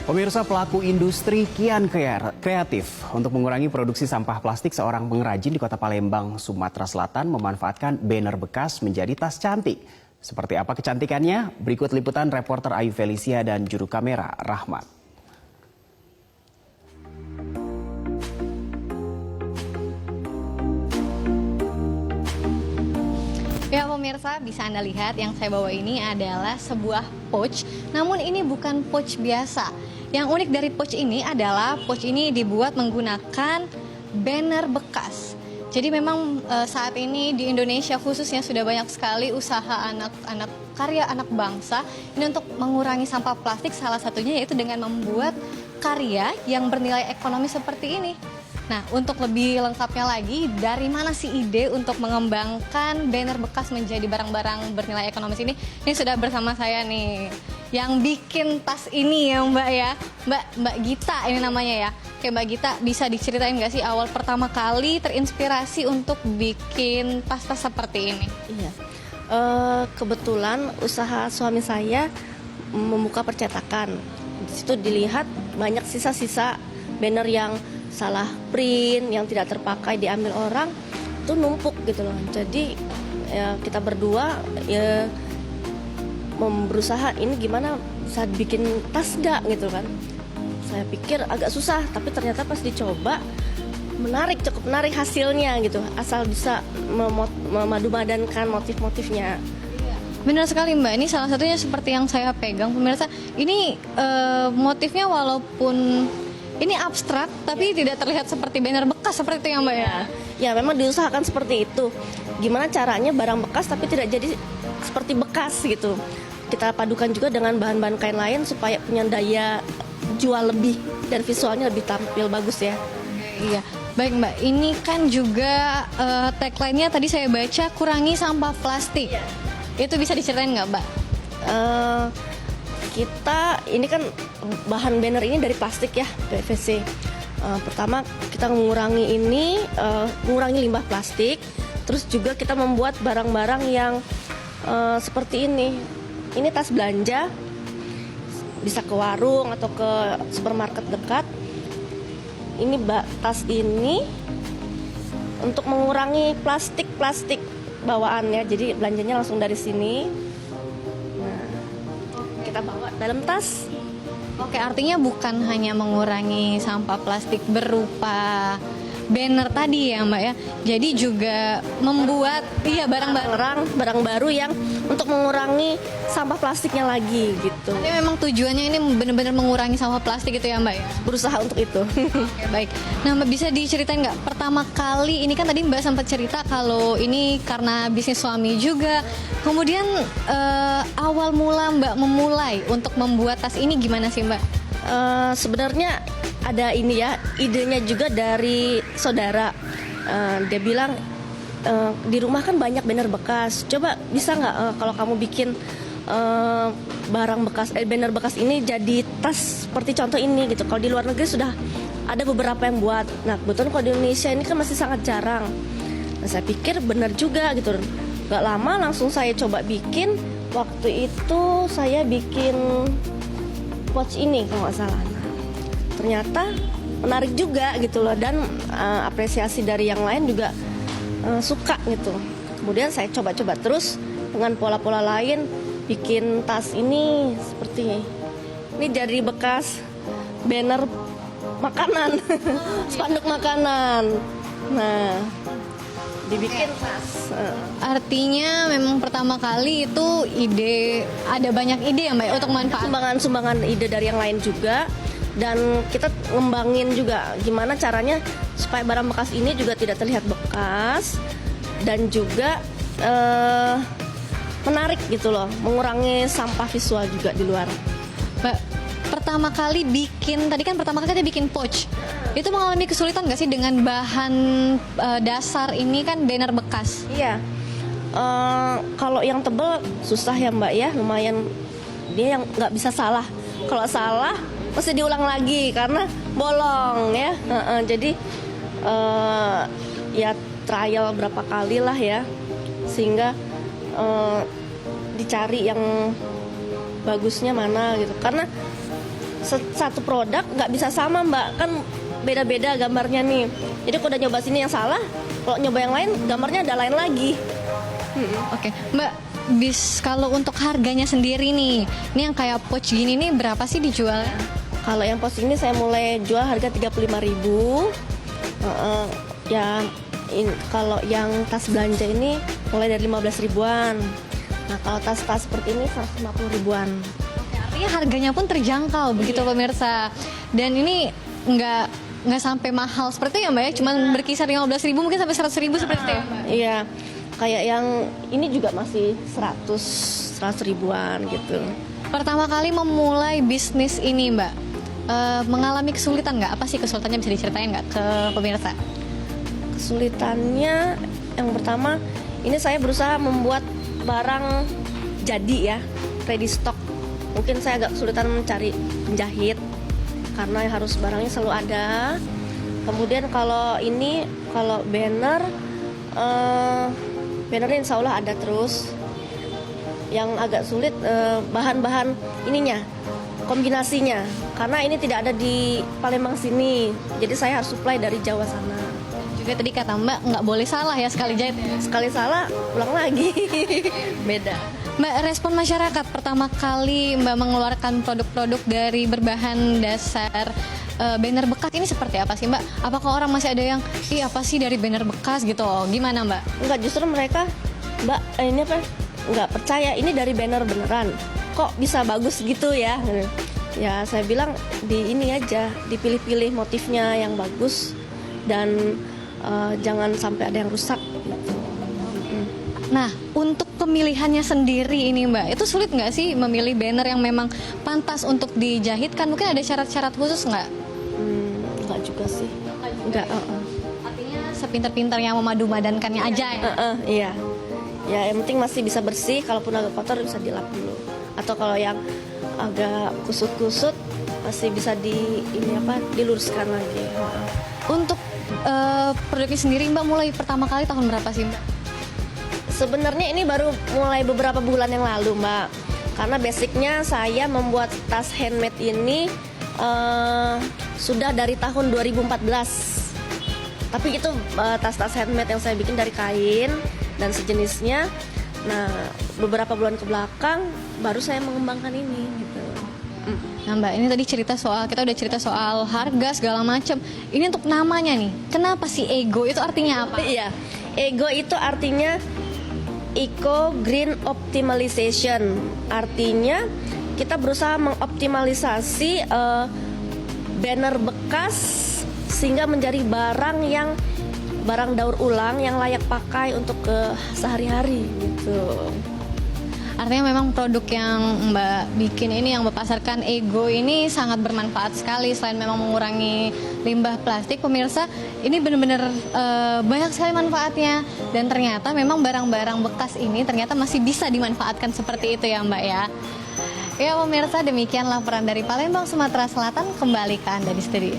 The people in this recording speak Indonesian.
Pemirsa, pelaku industri kian kreatif untuk mengurangi produksi sampah plastik. Seorang pengrajin di Kota Palembang, Sumatera Selatan memanfaatkan banner bekas menjadi tas cantik. Seperti apa kecantikannya? Berikut liputan reporter Ayu Felicia dan juru kamera Rahmat. Ya pemirsa, bisa Anda lihat yang saya bawa ini adalah sebuah pouch. Namun ini bukan pouch biasa. Yang unik dari pouch ini adalah pouch ini dibuat menggunakan banner bekas. Jadi memang saat ini di Indonesia khususnya sudah banyak sekali usaha karya anak bangsa ini untuk mengurangi sampah plastik. Salah satunya yaitu dengan membuat karya yang bernilai ekonomi seperti ini. Nah, untuk lebih lengkapnya lagi, dari mana sih ide untuk mengembangkan banner bekas menjadi barang-barang bernilai ekonomis ini? Ini sudah bersama saya nih, yang bikin tas ini ya Mbak ya, Mbak Gita ini namanya ya. Oke Mbak Gita, bisa diceritain nggak sih awal pertama kali terinspirasi untuk bikin tas-tas seperti ini? Iya, kebetulan usaha suami saya membuka percetakan. Di situ dilihat banyak sisa-sisa banner yang salah print, yang tidak terpakai diambil orang, itu numpuk gitu loh. Jadi ya, kita berdua ya berusaha ini gimana bisa bikin tas nggak gitu kan. Saya pikir agak susah, tapi ternyata pas dicoba cukup menarik hasilnya gitu. Asal bisa memadu-padankan motif-motifnya. Benar sekali Mbak, ini salah satunya seperti yang saya pegang pemirsa. Ini motifnya walaupun ini abstrak, tapi tidak terlihat seperti banner bekas seperti itu ya Mbak ya? Ya memang diusahakan seperti itu. Gimana caranya barang bekas tapi tidak jadi seperti bekas gitu. Kita padukan juga dengan bahan-bahan kain lain supaya punya daya jual lebih dan visualnya lebih tampil bagus ya. Iya, baik Mbak. Ini kan juga tagline-nya tadi saya baca, kurangi sampah plastik. Itu bisa diceritain nggak Mbak? Kita ini kan bahan banner ini dari plastik ya, PVC. Pertama kita mengurangi limbah plastik. Terus juga kita membuat barang-barang yang seperti ini. Ini tas belanja, bisa ke warung atau ke supermarket dekat. Ini tas ini untuk mengurangi plastik bawaannya. Jadi belanjanya langsung dari sini. Kita bawa dalam tas. Oke, artinya bukan hanya mengurangi sampah plastik berupa banner tadi ya Mbak ya. Jadi juga membuat barang baru yang untuk mengurangi sampah plastiknya lagi gitu. Tapi memang tujuannya ini benar-benar mengurangi sampah plastik gitu ya Mbak ya? Berusaha untuk itu. Oke, baik. Nah Mbak, bisa diceritain nggak pertama kali, ini kan tadi Mbak sempat cerita kalau ini karena bisnis suami juga. Kemudian awal mula Mbak memulai untuk membuat tas ini gimana sih Mbak? Sebenarnya ada ini ya, idenya juga dari saudara. Dia bilang di rumah kan banyak banner bekas. Coba bisa nggak kalau kamu bikin barang bekas, banner bekas ini jadi tas seperti contoh ini gitu. Kalau di luar negeri sudah ada beberapa yang buat. Nah kebetulan kalau di Indonesia ini kan masih sangat jarang. Nah, saya pikir benar juga gitu. Gak lama langsung saya coba bikin. Waktu itu saya bikin pouch ini kalau nggak salah. Nah, ternyata menarik juga gitu loh, dan apresiasi dari yang lain juga suka gitu. Kemudian saya coba-coba terus dengan pola-pola lain, bikin tas ini seperti ini dari bekas banner makanan, spanduk makanan. Nah, dibikin tas. Artinya memang pertama kali itu ada banyak ide ya Mbak untuk manfaat. Sumbangan ide dari yang lain juga. Dan kita ngembangin juga gimana caranya supaya barang bekas ini juga tidak terlihat bekas dan juga menarik gitu loh, mengurangi sampah visual juga di luar. Mbak, pertama kali kita bikin pouch, itu mengalami kesulitan nggak sih dengan bahan dasar ini kan banner bekas? Iya, kalau yang tebel susah ya Mbak ya, lumayan dia yang nggak bisa salah. Kalau salah mesti diulang lagi karena bolong ya. Jadi ya trial berapa kali lah ya, sehingga dicari yang bagusnya mana gitu. Karena satu produk nggak bisa sama Mbak, kan beda-beda gambarnya nih. Jadi kalau udah nyoba sini yang salah, kalau nyoba yang lain gambarnya ada lain lagi. Oke, Mbak, kalau untuk harganya sendiri nih, ini yang kayak pouch gini nih berapa sih dijualnya? Kalau yang pos ini saya mulai jual harga 35.000. Kalau yang tas belanja ini mulai dari 15 ribuan. Nah kalau tas-tas seperti ini 150 ribuan. Oke, artinya harganya pun terjangkau begitu pemirsa. Dan ini nggak sampai mahal seperti itu ya Mbak ya, cuma berkisar 15.000 mungkin sampai 100.000 seperti itu ya Mbak? Iya, kayak yang ini juga masih 100 ribuan gitu. Pertama kali memulai bisnis ini Mbak, mengalami kesulitan nggak? Apa sih kesulitannya, bisa diceritain nggak ke pemirsa? Kesulitannya yang pertama, ini saya berusaha membuat barang jadi ya, ready stock. Mungkin saya agak kesulitan mencari penjahit karena harus barangnya selalu ada. Kemudian kalau banner, bannernya insya Allah ada terus. Yang agak sulit bahan-bahan ininya, kombinasinya, karena ini tidak ada di Palembang sini, jadi saya harus supply dari Jawa sana. Juga tadi kata Mbak nggak boleh salah ya sekali jahit ya? Sekali salah, ulang lagi. Beda. Mbak, respon masyarakat pertama kali Mbak mengeluarkan produk-produk dari berbahan dasar banner bekas ini seperti apa sih Mbak? Apakah orang masih ada yang, ih apa sih dari banner bekas gitu? Gimana Mbak? Enggak, justru mereka, Mbak, ini apa? Nggak percaya, ini dari banner beneran. Kok bisa bagus gitu ya? Ya saya bilang di ini aja, dipilih-pilih motifnya yang bagus dan jangan sampai ada yang rusak gitu. Nah, untuk pemilihannya sendiri ini Mbak, itu sulit nggak sih memilih banner yang memang pantas untuk dijahitkan? Mungkin ada syarat-syarat khusus nggak? Nggak juga sih. Nggak. Artinya sepintar-pintar yang memadu-madankannya aja ya? Iya. Ya yang penting masih bisa bersih, kalaupun agak kotor bisa dilap dulu. Atau kalau yang agak kusut-kusut masih bisa diluruskan lagi. Untuk produknya sendiri Mbak mulai pertama kali tahun berapa sih Mbak? Sebenarnya ini baru mulai beberapa bulan yang lalu Mbak. Karena basicnya saya membuat tas handmade ini sudah dari tahun 2014. Tapi itu tas-tas handmade yang saya bikin dari kain dan sejenisnya. Nah, beberapa bulan ke belakang baru saya mengembangkan ini gitu. Nah Mbak, ini tadi kita udah cerita soal harga segala macam. Ini untuk namanya nih, kenapa sih Ego itu artinya apa? Iya, Ego itu artinya Eco Green Optimization. Artinya kita berusaha mengoptimalisasi banner bekas sehingga menjadi barang daur ulang yang layak pakai untuk sehari-hari gitu. Artinya memang produk yang Mbak bikin ini, yang Mbak pasarkan Ego ini sangat bermanfaat sekali. Selain memang mengurangi limbah plastik, pemirsa, ini benar-benar banyak sekali manfaatnya. Dan ternyata memang barang-barang bekas ini ternyata masih bisa dimanfaatkan seperti itu ya Mbak ya. Ya pemirsa, demikian laporan dari Palembang, Sumatera Selatan. Kembali ke Anda di studio.